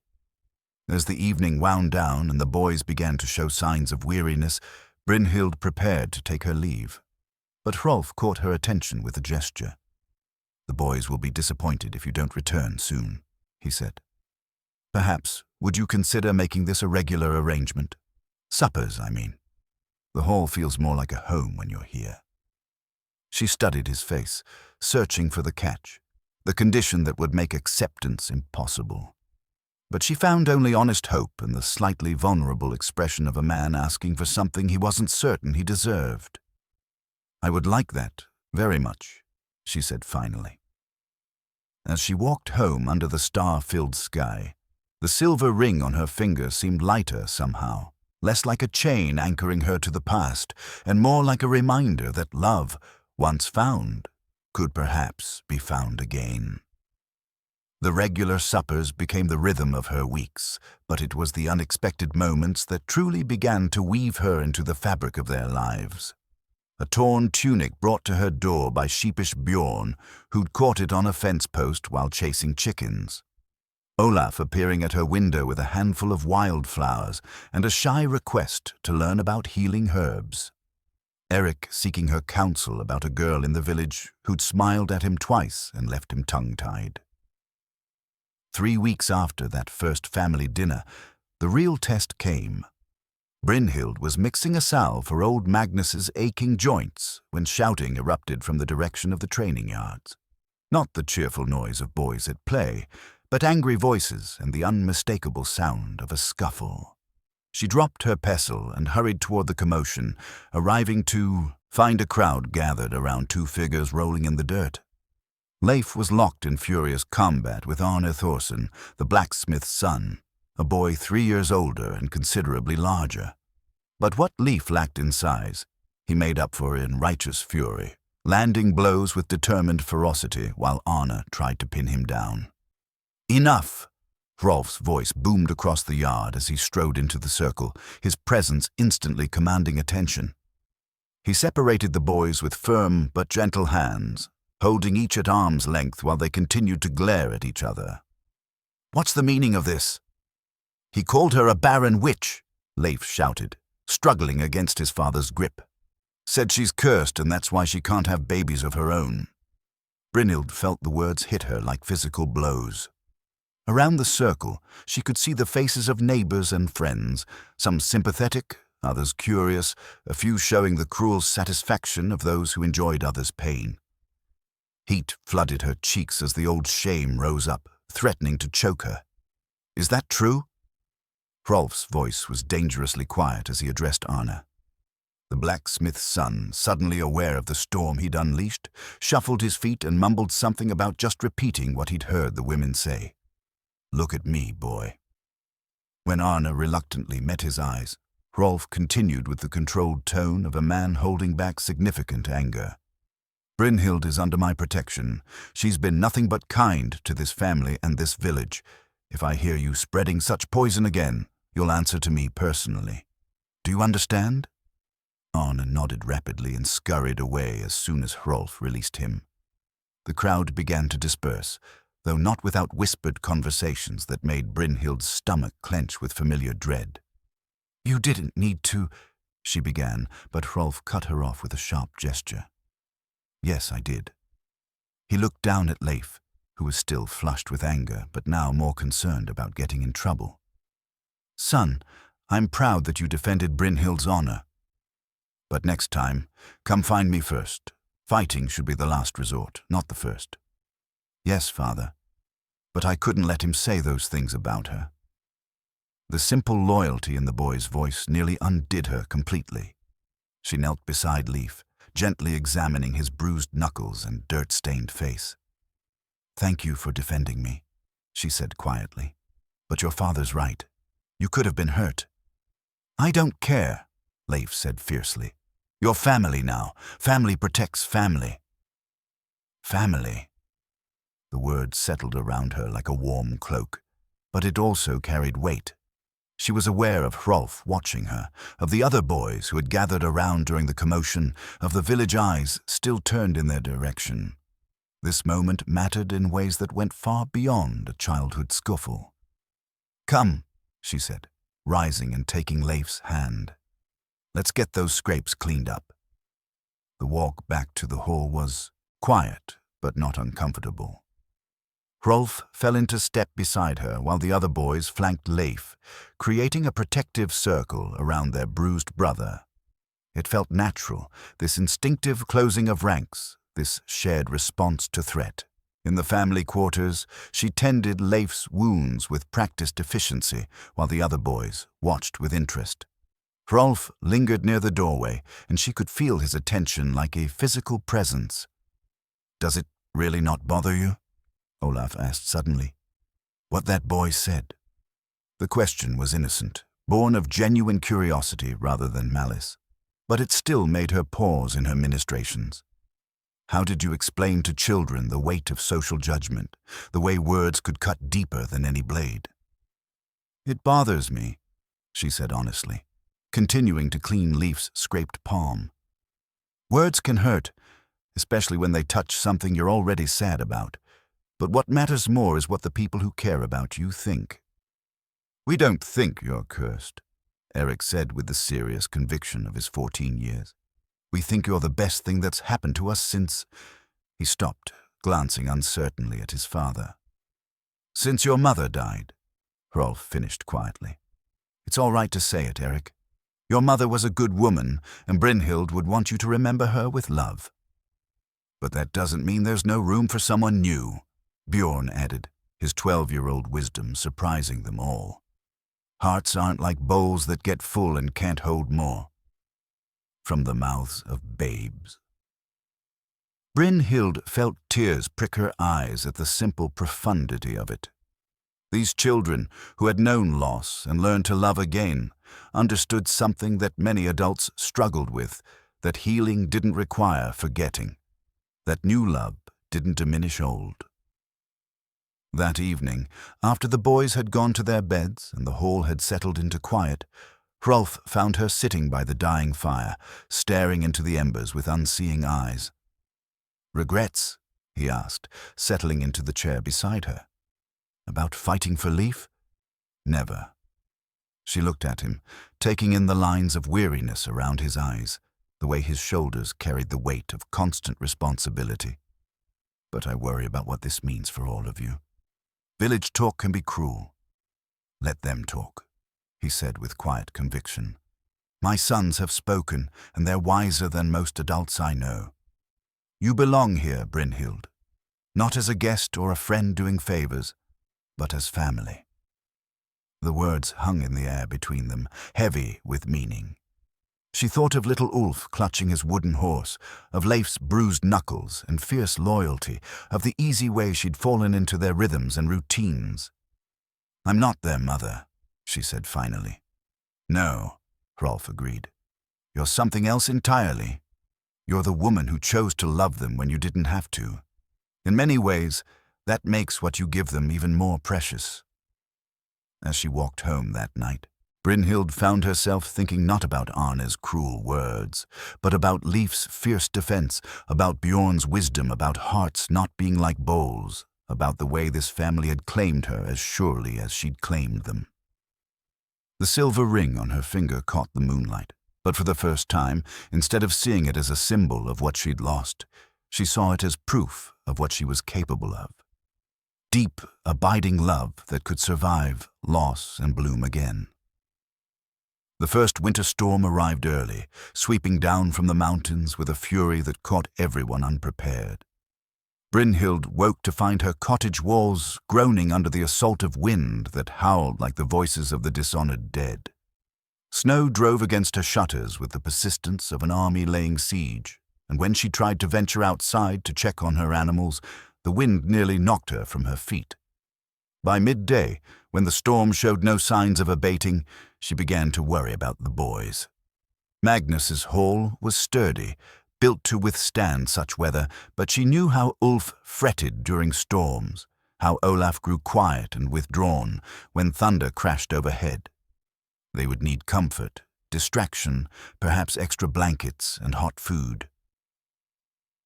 As the evening wound down and the boys began to show signs of weariness, Brynhild prepared to take her leave. But Hrolf caught her attention with a gesture. "The boys will be disappointed if you don't return soon," he said. "Perhaps, would you consider making this a regular arrangement? Suppers, I mean. The hall feels more like a home when you're here." She studied his face, searching for the catch, the condition that would make acceptance impossible. But she found only honest hope in the slightly vulnerable expression of a man asking for something he wasn't certain he deserved. "I would like that, very much," she said finally. As she walked home under the star-filled sky, the silver ring on her finger seemed lighter somehow, less like a chain anchoring her to the past, and more like a reminder that love, once found, could perhaps be found again. The regular suppers became the rhythm of her weeks, but it was the unexpected moments that truly began to weave her into the fabric of their lives. A torn tunic brought to her door by sheepish Bjorn, who'd caught it on a fence post while chasing chickens. Olaf appearing at her window with a handful of wildflowers and a shy request to learn about healing herbs. Eric seeking her counsel about a girl in the village who'd smiled at him twice and left him tongue-tied. 3 weeks after that first family dinner, the real test came. Brynhild was mixing a salve for old Magnus's aching joints when shouting erupted from the direction of the training yards. Not the cheerful noise of boys at play, but angry voices and the unmistakable sound of a scuffle. She dropped her pestle and hurried toward the commotion, arriving to find a crowd gathered around 2 figures rolling in the dirt. Leif was locked in furious combat with Arne Thorsen, the blacksmith's son, a boy 3 years older and considerably larger. But what Leif lacked in size, he made up for in righteous fury, landing blows with determined ferocity while Arne tried to pin him down. "Enough!" Hrolf's voice boomed across the yard as he strode into the circle, his presence instantly commanding attention. He separated the boys with firm but gentle hands, holding each at arm's length while they continued to glare at each other. "What's the meaning of this?" "He called her a barren witch," Leif shouted, struggling against his father's grip. "Said she's cursed and that's why she can't have babies of her own." Brynhild felt the words hit her like physical blows. Around the circle, she could see the faces of neighbors and friends, some sympathetic, others curious, a few showing the cruel satisfaction of those who enjoyed others' pain. Heat flooded her cheeks as the old shame rose up, threatening to choke her. "Is that true?" Hrolf's voice was dangerously quiet as he addressed Arne. The blacksmith's son, suddenly aware of the storm he'd unleashed, shuffled his feet and mumbled something about just repeating what he'd heard the women say. "Look at me, boy." When Arne reluctantly met his eyes, Hrolf continued with the controlled tone of a man holding back significant anger. Brynhild is under my protection. She's been nothing but kind to this family and this village. If I hear you spreading such poison again, you'll answer to me personally. Do you understand? Arne nodded rapidly and scurried away as soon as Hrolf released him. The crowd began to disperse, though not without whispered conversations that made Brynhild's stomach clench with familiar dread. "You didn't need to," she began, but Hrolf cut her off with a sharp gesture. "Yes, I did." He looked down at Leif, who was still flushed with anger, but now more concerned about getting in trouble. "Son, I'm proud that you defended Brynhild's honor. But next time, come find me first. Fighting should be the last resort, not the first." "Yes, father. But I couldn't let him say those things about her." The simple loyalty in the boy's voice nearly undid her completely. She knelt beside Leif, gently examining his bruised knuckles and dirt-stained face. "Thank you for defending me," she said quietly. "But your father's right. You could have been hurt." "I don't care," Leif said fiercely. "You're family now. Family protects family." Family. The word settled around her like a warm cloak, but it also carried weight. She was aware of Hrolf watching her, of the other boys who had gathered around during the commotion, of the village eyes still turned in their direction. This moment mattered in ways that went far beyond a childhood scuffle. "Come," she said, rising and taking Leif's hand. "Let's get those scrapes cleaned up." The walk back to the hall was quiet, but not uncomfortable. Hrolf fell into step beside her while the other boys flanked Leif, creating a protective circle around their bruised brother. It felt natural, this instinctive closing of ranks, this shared response to threat. In the family quarters, she tended Leif's wounds with practiced efficiency while the other boys watched with interest. Hrolf lingered near the doorway, and she could feel his attention like a physical presence. "Does it really not bother you?" Olaf asked suddenly. "What that boy said?" The question was innocent, born of genuine curiosity rather than malice, but it still made her pause in her ministrations. How did you explain to children the weight of social judgment, the way words could cut deeper than any blade? "It bothers me," she said honestly, continuing to clean Leif's scraped palm. "Words can hurt, especially when they touch something you're already sad about. But what matters more is what the people who care about you think." "We don't think you're cursed," Eric said with the serious conviction of his 14 years. "We think you're the best thing that's happened to us since—" He stopped, glancing uncertainly at his father. "Since your mother died," Hrolf finished quietly. "It's all right to say it, Eric. Your mother was a good woman, and Brynhild would want you to remember her with love." "But that doesn't mean there's no room for someone new," Bjorn added, his 12-year-old wisdom surprising them all. "Hearts aren't like bowls that get full and can't hold more." From the mouths of babes. Brynhild felt tears prick her eyes at the simple profundity of it. These children, who had known loss and learned to love again, understood something that many adults struggled with, that healing didn't require forgetting, that new love didn't diminish old. That evening, after the boys had gone to their beds and the hall had settled into quiet, Hrolf found her sitting by the dying fire, staring into the embers with unseeing eyes. "Regrets?" he asked, settling into the chair beside her. "About fighting for Leif?" "Never." She looked at him, taking in the lines of weariness around his eyes, the way his shoulders carried the weight of constant responsibility. "But I worry about what this means for all of you. Village talk can be cruel. Let them talk," he said with quiet conviction. "My sons have spoken, and they're wiser than most adults I know. You belong here, Brynhild, not as a guest or a friend doing favors, but as family." The words hung in the air between them, heavy with meaning. She thought of little Ulf clutching his wooden horse, of Leif's bruised knuckles and fierce loyalty, of the easy way she'd fallen into their rhythms and routines. "I'm not their mother," she said finally. "No," Hrolf agreed. "You're something else entirely. You're the woman who chose to love them when you didn't have to. In many ways, that makes what you give them even more precious." As she walked home that night, Brynhild found herself thinking not about Arne's cruel words, but about Leif's fierce defense, about Bjorn's wisdom, about hearts not being like bowls, about the way this family had claimed her as surely as she'd claimed them. The silver ring on her finger caught the moonlight, but for the first time, instead of seeing it as a symbol of what she'd lost, she saw it as proof of what she was capable of. Deep, abiding love that could survive loss and bloom again. The first winter storm arrived early, sweeping down from the mountains with a fury that caught everyone unprepared. Brynhild woke to find her cottage walls groaning under the assault of wind that howled like the voices of the dishonored dead. Snow drove against her shutters with the persistence of an army laying siege, and when she tried to venture outside to check on her animals, the wind nearly knocked her from her feet. By midday, when the storm showed no signs of abating, she began to worry about the boys. Magnus's hall was sturdy, built to withstand such weather, but she knew how Ulf fretted during storms, how Olaf grew quiet and withdrawn when thunder crashed overhead. They would need comfort, distraction, perhaps extra blankets and hot food.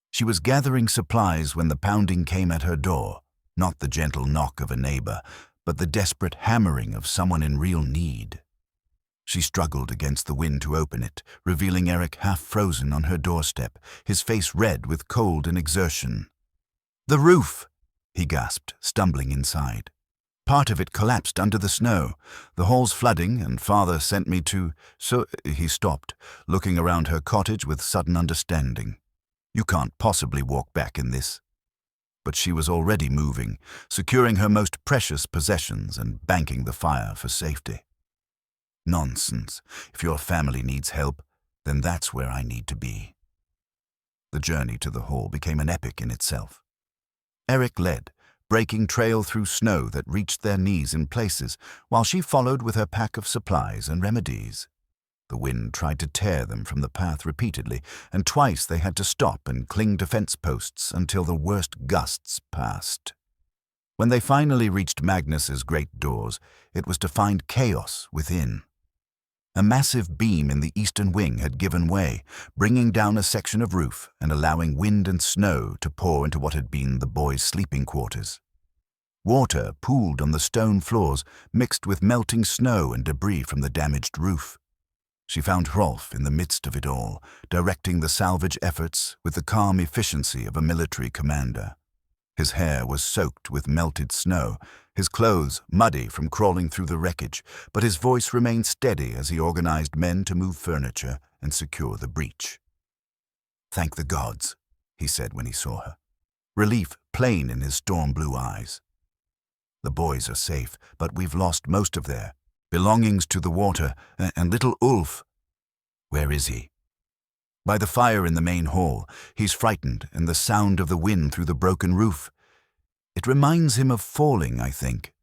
She was gathering supplies when the pounding came at her door, not the gentle knock of a neighbor, but the desperate hammering of someone in real need. She struggled against the wind to open it, revealing Eric half frozen on her doorstep, his face red with cold and exertion. "The roof!" he gasped, stumbling inside. "Part of it collapsed under the snow. The hall's flooding, and Father sent me to—" So he stopped, looking around her cottage with sudden understanding. "You can't possibly walk back in this." But she was already moving, securing her most precious possessions and banking the fire for safety. "Nonsense. If your family needs help, then that's where I need to be." The journey to the hall became an epic in itself. Eric led, breaking trail through snow that reached their knees in places, while she followed with her pack of supplies and remedies. The wind tried to tear them from the path repeatedly, and twice they had to stop and cling to fence posts until the worst gusts passed. When they finally reached Magnus's great doors, it was to find chaos within. A massive beam in the eastern wing had given way, bringing down a section of roof and allowing wind and snow to pour into what had been the boys' sleeping quarters. Water pooled on the stone floors, mixed with melting snow and debris from the damaged roof. She found Hrolf in the midst of it all, directing the salvage efforts with the calm efficiency of a military commander. His hair was soaked with melted snow, his clothes muddy from crawling through the wreckage, but his voice remained steady as he organized men to move furniture and secure the breach. "Thank the gods," he said when he saw her, relief plain in his storm-blue eyes. "The boys are safe, but we've lost most of their belongings to the water, and little Ulf. Where is he?" "By the fire in the main hall. He's frightened, and the sound of the wind through the broken roof. It reminds him of falling, I think."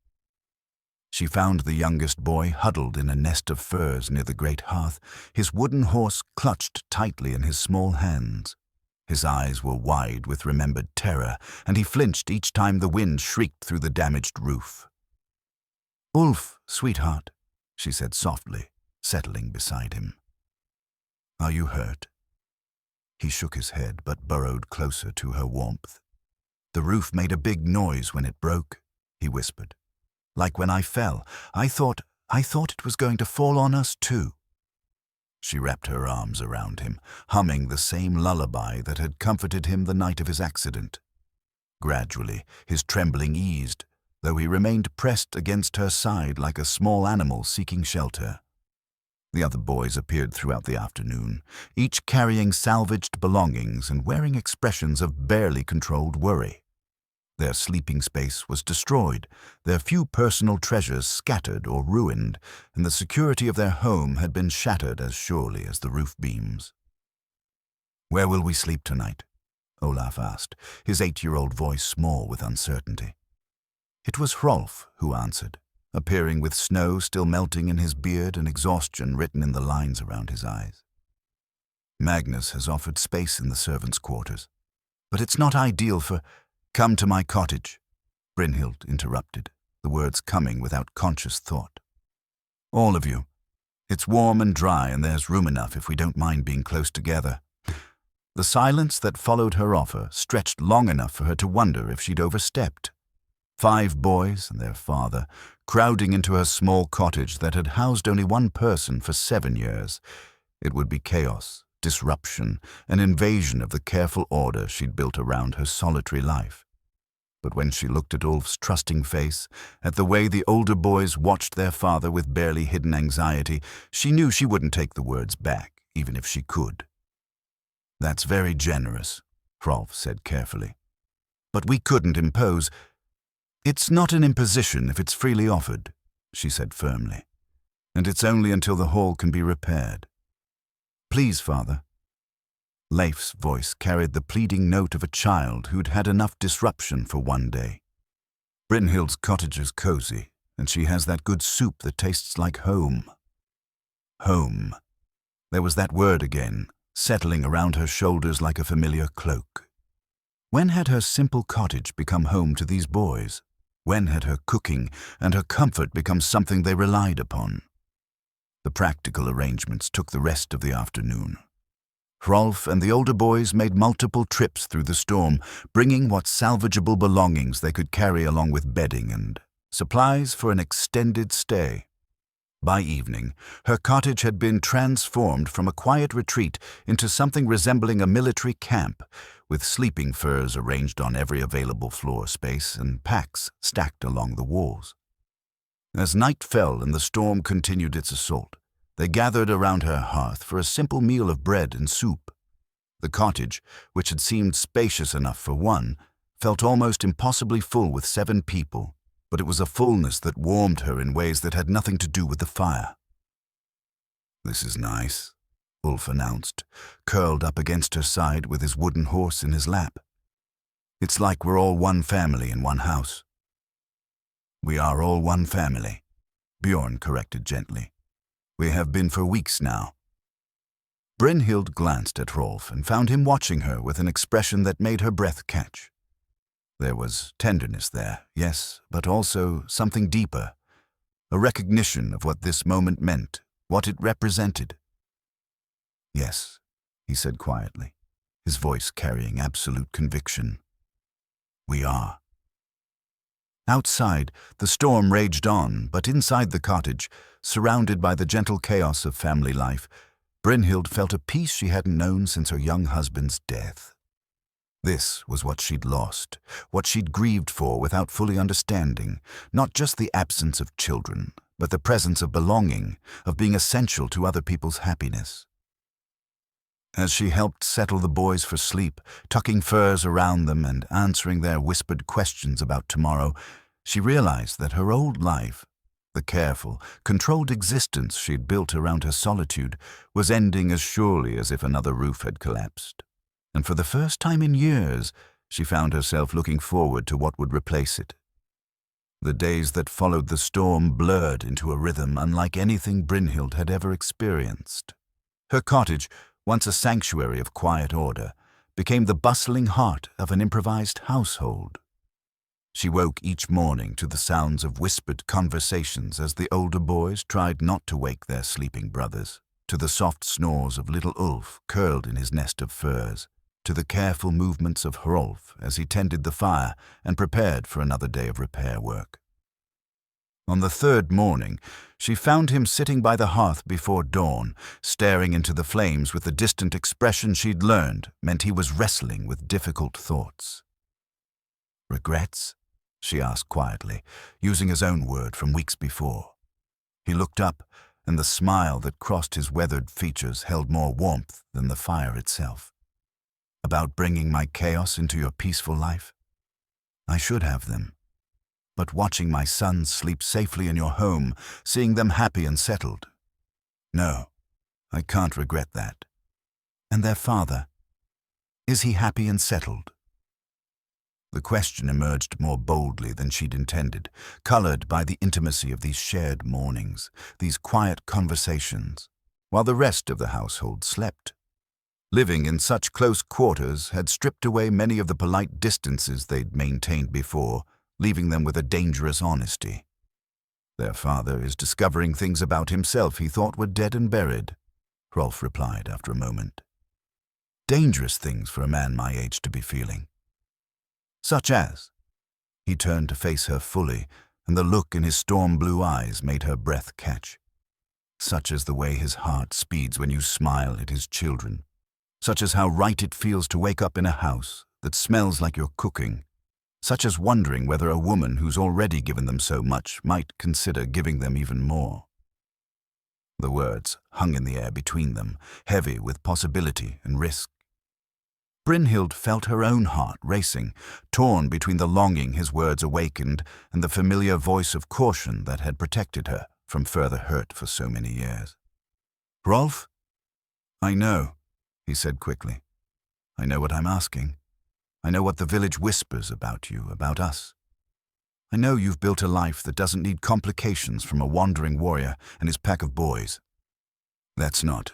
She found the youngest boy huddled in a nest of furs near the great hearth, his wooden horse clutched tightly in his small hands. His eyes were wide with remembered terror, and he flinched each time the wind shrieked through the damaged roof. "Ulf, sweetheart," she said softly, settling beside him. "Are you hurt?" He shook his head but burrowed closer to her warmth. "The roof made a big noise when it broke," he whispered. "Like when I fell. I thought it was going to fall on us too." She wrapped her arms around him, humming the same lullaby that had comforted him the night of his accident. Gradually, his trembling eased, though he remained pressed against her side like a small animal seeking shelter. The other boys appeared throughout the afternoon, each carrying salvaged belongings and wearing expressions of barely controlled worry. Their sleeping space was destroyed, their few personal treasures scattered or ruined, and the security of their home had been shattered as surely as the roof beams. "Where will we sleep tonight?" Olaf asked, his 8-year-old voice small with uncertainty. It was Hrolf who answered, appearing with snow still melting in his beard and exhaustion written in the lines around his eyes. Magnus has offered space in the servants' quarters, but it's not ideal for— "Come to my cottage," Brynhild interrupted, the words coming without conscious thought. "All of you. It's warm and dry, and there's room enough if we don't mind being close together." The silence that followed her offer stretched long enough for her to wonder if she'd overstepped. 5 boys and their father, crowding into her small cottage that had housed only one person for 7 years. It would be chaos, disruption, an invasion of the careful order she'd built around her solitary life. But when she looked at Ulf's trusting face, at the way the older boys watched their father with barely hidden anxiety, she knew she wouldn't take the words back, even if she could. "That's very generous," Hrolf said carefully. "But we couldn't impose—" "It's not an imposition if it's freely offered," she said firmly. "And it's only until the hall can be repaired. Please, father." Leif's voice carried the pleading note of a child who'd had enough disruption for one day. "Brynhild's cottage is cozy, and she has that good soup that tastes like home." Home. There was that word again, settling around her shoulders like a familiar cloak. When had her simple cottage become home to these boys? When had her cooking and her comfort become something they relied upon? The practical arrangements took the rest of the afternoon. Hrolf and the older boys made multiple trips through the storm, bringing what salvageable belongings they could carry along with bedding and supplies for an extended stay. By evening, her cottage had been transformed from a quiet retreat into something resembling a military camp, with sleeping furs arranged on every available floor space and packs stacked along the walls. As night fell and the storm continued its assault, they gathered around her hearth for a simple meal of bread and soup. The cottage, which had seemed spacious enough for one, felt almost impossibly full with 7 people, but it was a fullness that warmed her in ways that had nothing to do with the fire. "This is nice," Ulf announced, curled up against her side with his wooden horse in his lap. "It's like we're all one family in one house." "We are all one family," Bjorn corrected gently. "We have been for weeks now." Brynhild glanced at Hrolf and found him watching her with an expression that made her breath catch. There was tenderness there, yes, but also something deeper, a recognition of what this moment meant, what it represented. "Yes," he said quietly, his voice carrying absolute conviction. "We are." Outside, the storm raged on, but inside the cottage, surrounded by the gentle chaos of family life, Brynhild felt a peace she hadn't known since her young husband's death. This was what she'd lost, what she'd grieved for without fully understanding, not just the absence of children, but the presence of belonging, of being essential to other people's happiness. As she helped settle the boys for sleep, tucking furs around them and answering their whispered questions about tomorrow, she realized that her old life, the careful, controlled existence she'd built around her solitude, was ending as surely as if another roof had collapsed. And for the first time in years, she found herself looking forward to what would replace it. The days that followed the storm blurred into a rhythm unlike anything Brynhild had ever experienced. Her cottage, once a sanctuary of quiet order, became the bustling heart of an improvised household. She woke each morning to the sounds of whispered conversations as the older boys tried not to wake their sleeping brothers, to the soft snores of little Ulf curled in his nest of furs, to the careful movements of Hrolf as he tended the fire and prepared for another day of repair work. On the 3rd morning, she found him sitting by the hearth before dawn, staring into the flames with the distant expression she'd learned meant he was wrestling with difficult thoughts. "Regrets?" she asked quietly, using his own word from weeks before. He looked up, and the smile that crossed his weathered features held more warmth than the fire itself. "About bringing my chaos into your peaceful life? I should have them. But watching my sons sleep safely in your home, seeing them happy and settled. No, I can't regret that. And their father, is he happy and settled?" The question emerged more boldly than she'd intended, colored by the intimacy of these shared mornings, these quiet conversations, while the rest of the household slept. Living in such close quarters had stripped away many of the polite distances they'd maintained before, leaving them with a dangerous honesty. "Their father is discovering things about himself he thought were dead and buried," Hrolf replied after a moment. "Dangerous things for a man my age to be feeling." "Such as?" He turned to face her fully, and the look in his storm-blue eyes made her breath catch. "Such as the way his heart speeds when you smile at his children. Such as how right it feels to wake up in a house that smells like you're cooking. Such as wondering whether a woman who's already given them so much might consider giving them even more." The words hung in the air between them, heavy with possibility and risk. Brynhild felt her own heart racing, torn between the longing his words awakened and the familiar voice of caution that had protected her from further hurt for so many years. "Hrolf?" "I know," he said quickly. "I know what I'm asking. I know what the village whispers about you, about us. I know you've built a life that doesn't need complications from a wandering warrior and his pack of boys. That's not.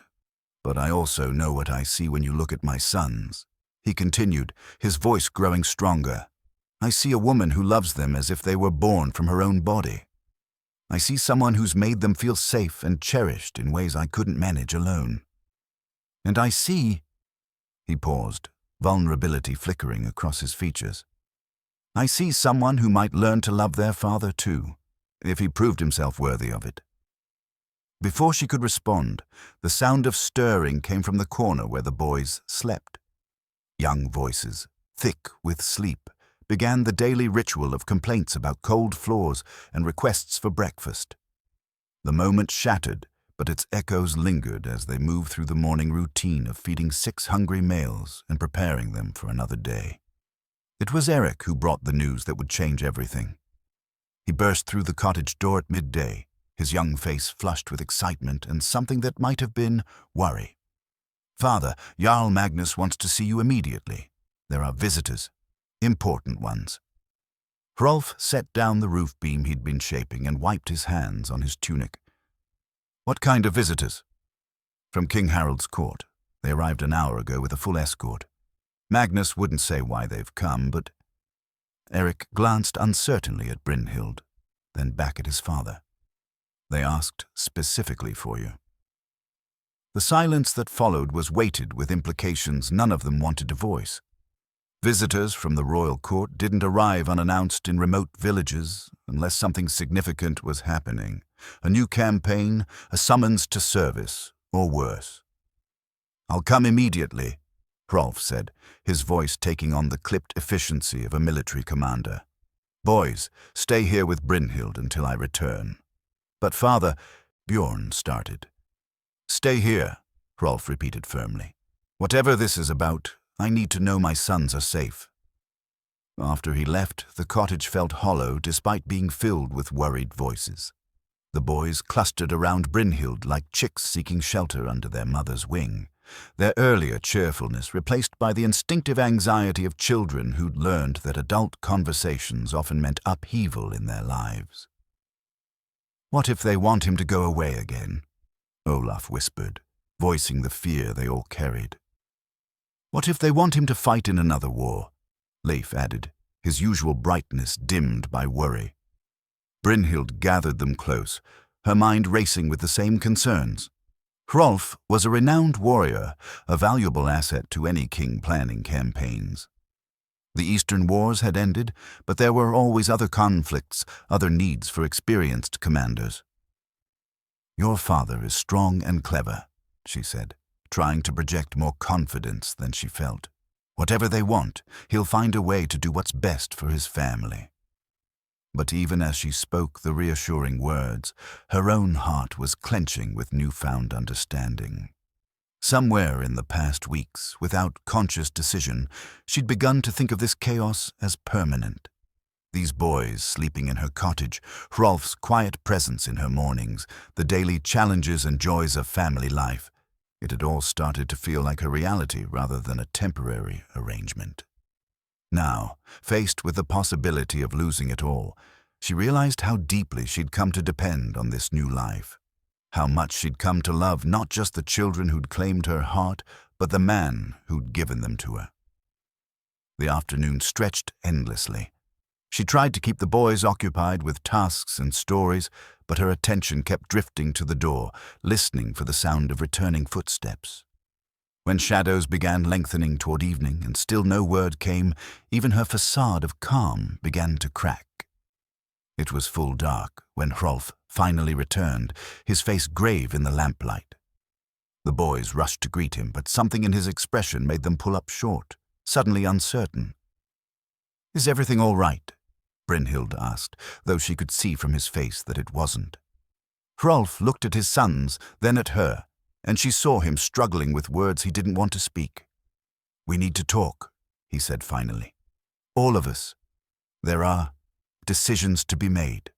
But I also know what I see when you look at my sons," he continued, his voice growing stronger. "I see a woman who loves them as if they were born from her own body. I see someone who's made them feel safe and cherished in ways I couldn't manage alone. And I see—" He paused, vulnerability flickering across his features. "I see someone who might learn to love their father too, if he proved himself worthy of it." Before she could respond, the sound of stirring came from the corner where the boys slept. Young voices, thick with sleep, began the daily ritual of complaints about cold floors and requests for breakfast. The moment shattered, but its echoes lingered as they moved through the morning routine of feeding 6 hungry males and preparing them for another day. It was Eric who brought the news that would change everything. He burst through the cottage door at midday, his young face flushed with excitement and something that might have been worry. "Father, Jarl Magnus wants to see you immediately. There are visitors, important ones." Hrolf set down the roof beam he'd been shaping and wiped his hands on his tunic. "What kind of visitors?" "From King Harold's court. They arrived an hour ago with a full escort. Magnus wouldn't say why they've come, but—" Eric glanced uncertainly at Brynhild, then back at his father. "They asked specifically for you." The silence that followed was weighted with implications none of them wanted to voice. Visitors from the royal court didn't arrive unannounced in remote villages unless something significant was happening. A new campaign, a summons to service, or worse. "I'll come immediately," Hrolf said, his voice taking on the clipped efficiency of a military commander. "Boys, stay here with Brynhild until I return." "But father," Bjorn started. "Stay here," Hrolf repeated firmly. "Whatever this is about, I need to know my sons are safe." After he left, the cottage felt hollow despite being filled with worried voices. The boys clustered around Brynhild like chicks seeking shelter under their mother's wing, their earlier cheerfulness replaced by the instinctive anxiety of children who'd learned that adult conversations often meant upheaval in their lives. "What if they want him to go away again?" Olaf whispered, voicing the fear they all carried. "What if they want him to fight in another war?" Leif added, his usual brightness dimmed by worry. Brynhild gathered them close, her mind racing with the same concerns. Hrolf was a renowned warrior, a valuable asset to any king planning campaigns. The Eastern Wars had ended, but there were always other conflicts, other needs for experienced commanders. "Your father is strong and clever," she said, trying to project more confidence than she felt. "Whatever they want, he'll find a way to do what's best for his family." But even as she spoke the reassuring words, her own heart was clenching with newfound understanding. Somewhere in the past weeks, without conscious decision, she'd begun to think of this chaos as permanent. These boys sleeping in her cottage, Hrolf's quiet presence in her mornings, the daily challenges and joys of family life. It had all started to feel like a reality rather than a temporary arrangement. Now, faced with the possibility of losing it all, she realized how deeply she'd come to depend on this new life. How much she'd come to love not just the children who'd claimed her heart, but the man who'd given them to her. The afternoon stretched endlessly. She tried to keep the boys occupied with tasks and stories, but her attention kept drifting to the door, listening for the sound of returning footsteps. When shadows began lengthening toward evening and still no word came, even her facade of calm began to crack. It was full dark when Hrolf finally returned, his face grave in the lamplight. The boys rushed to greet him, but something in his expression made them pull up short, suddenly uncertain. "Is everything all right?" Brynhild asked, though she could see from his face that it wasn't. Hrolf looked at his sons, then at her, and she saw him struggling with words he didn't want to speak. "We need to talk," he said finally. "All of us. There are decisions to be made."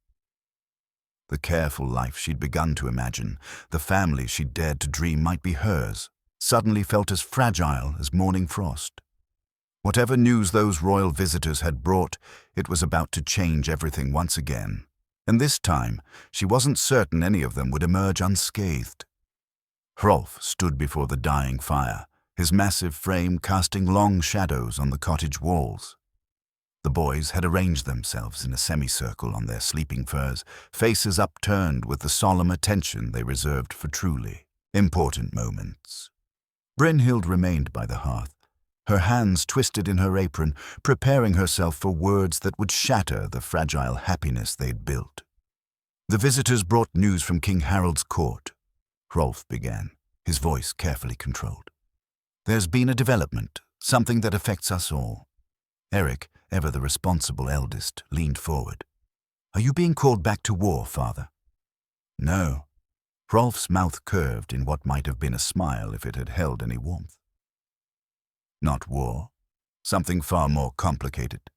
The careful life she'd begun to imagine, the family she'd dared to dream might be hers, suddenly felt as fragile as morning frost. Whatever news those royal visitors had brought, it was about to change everything once again, and this time she wasn't certain any of them would emerge unscathed. Hrolf stood before the dying fire, his massive frame casting long shadows on the cottage walls. The boys had arranged themselves in a semicircle on their sleeping furs, faces upturned with the solemn attention they reserved for truly important moments. Brynhild remained by the hearth, her hands twisted in her apron, preparing herself for words that would shatter the fragile happiness they'd built. "The visitors brought news from King Harold's court," Hrolf began, his voice carefully controlled. "There's been a development, something that affects us all." Eric, ever the responsible eldest, leaned forward. "Are you being called back to war, father?" "No." Hrolf's mouth curved in what might have been a smile if it had held any warmth. "Not war. Something far more complicated."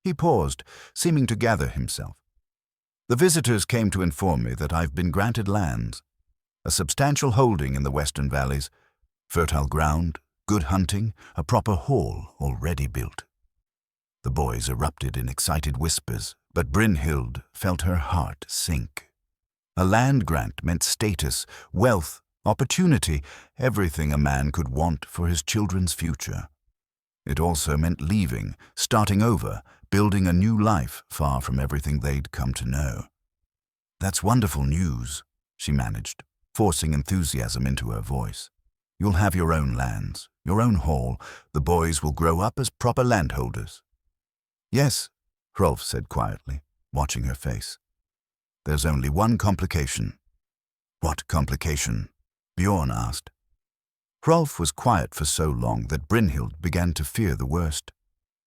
He paused, seeming to gather himself. "The visitors came to inform me that I've been granted lands, a substantial holding in the western valleys, fertile ground, good hunting, a proper hall already built." The boys erupted in excited whispers, but Brynhild felt her heart sink. A land grant meant status, wealth, opportunity, everything a man could want for his children's future. It also meant leaving, starting over, building a new life far from everything they'd come to know. "That's wonderful news," she managed, forcing enthusiasm into her voice. "You'll have your own lands, your own hall. The boys will grow up as proper landholders." "Yes," Hrolf said quietly, watching her face. "There's only one complication." "What complication?" Bjorn asked. Hrolf was quiet for so long that Brynhild began to fear the worst.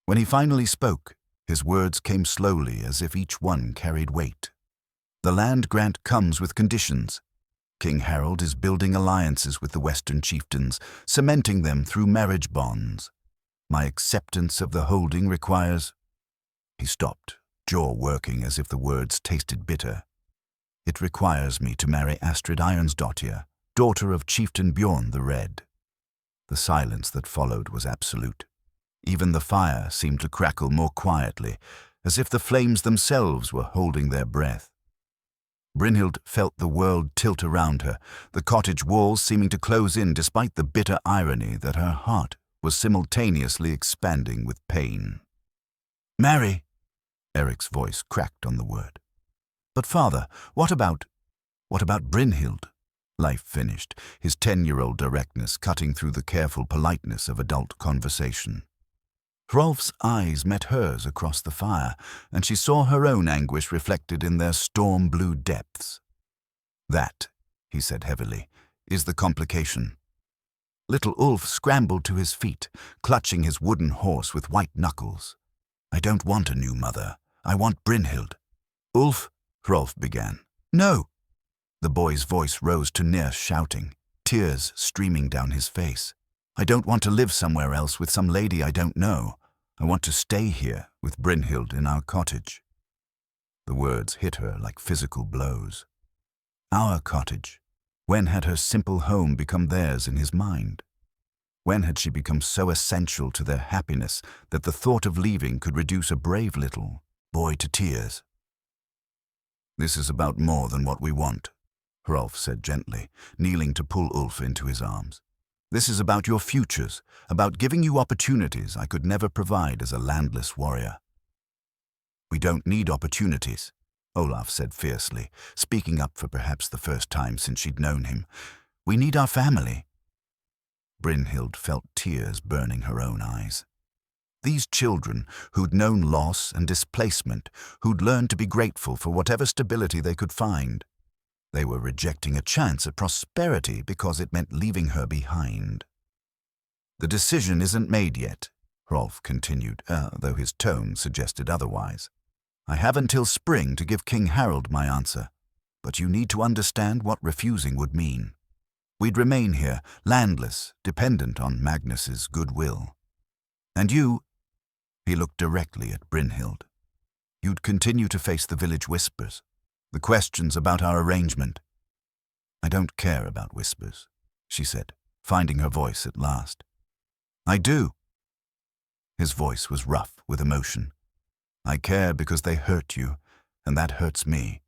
When he finally spoke, his words came slowly as if each one carried weight. "The land grant comes with conditions. King Harold is building alliances with the western chieftains, cementing them through marriage bonds. My acceptance of the holding requires—" He stopped, jaw working as if the words tasted bitter. "It requires me to marry Astrid Ironsdottir, daughter of Chieftain Bjorn the Red." The silence that followed was absolute. Even the fire seemed to crackle more quietly, as if the flames themselves were holding their breath. Brynhild felt the world tilt around her, the cottage walls seeming to close in despite the bitter irony that her heart was simultaneously expanding with pain. "Marry!" Eric's voice cracked on the word. "But father, what about Brynhild?" Leif finished, his 10-year-old directness cutting through the careful politeness of adult conversation. Hrolf's eyes met hers across the fire, and she saw her own anguish reflected in their storm-blue depths. "That," he said heavily, "is the complication." Little Ulf scrambled to his feet, clutching his wooden horse with white knuckles. "I don't want a new mother. I want Brynhild." "Ulf," Hrolf began. "No!" The boy's voice rose to near shouting, tears streaming down his face. "I don't want to live somewhere else with some lady I don't know. I want to stay here with Brynhild in our cottage." The words hit her like physical blows. Our cottage. When had her simple home become theirs in his mind? When had she become so essential to their happiness that the thought of leaving could reduce a brave little boy to tears? "This is about more than what we want," Hrolf said gently, kneeling to pull Ulf into his arms. "This is about your futures, about giving you opportunities I could never provide as a landless warrior." "We don't need opportunities," Olaf said fiercely, speaking up for perhaps the first time since she'd known him. "We need our family." Brynhild felt tears burning her own eyes. These children, who'd known loss and displacement, who'd learned to be grateful for whatever stability they could find, they were rejecting a chance at prosperity because it meant leaving her behind. "The decision isn't made yet," Hrolf continued, though his tone suggested otherwise. "I have until spring to give King Harald my answer, but you need to understand what refusing would mean. We'd remain here, landless, dependent on Magnus's goodwill. And you," he looked directly at Brynhild, "you'd continue to face the village whispers, the questions about our arrangement." "I don't care about whispers," she said, finding her voice at last. "I do." His voice was rough with emotion. "I care because they hurt you, and that hurts me.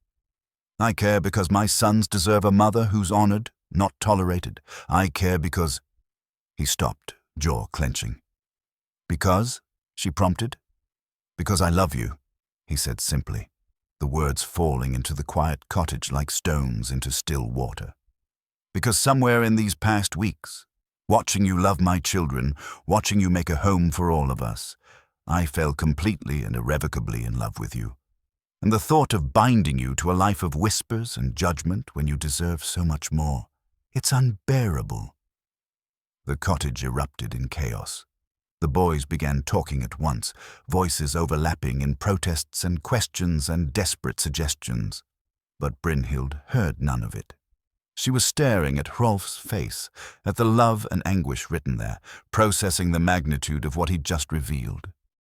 I care because my sons deserve a mother who's honored, not tolerated. I care because—" He stopped, jaw clenching. "Because?" she prompted. "Because I love you," he said simply, the words falling into the quiet cottage like stones into still water. "Because somewhere in these past weeks, watching you love my children, watching you make a home for all of us, I fell completely and irrevocably in love with you. And the thought of binding you to a life of whispers and judgment when you deserve so much more, it's unbearable." The cottage erupted in chaos. The boys began talking at once, voices overlapping in protests and questions and desperate suggestions. But Brynhild heard none of it. She was staring at Hrolf's face, at the love and anguish written there, processing the magnitude of what he'd just revealed.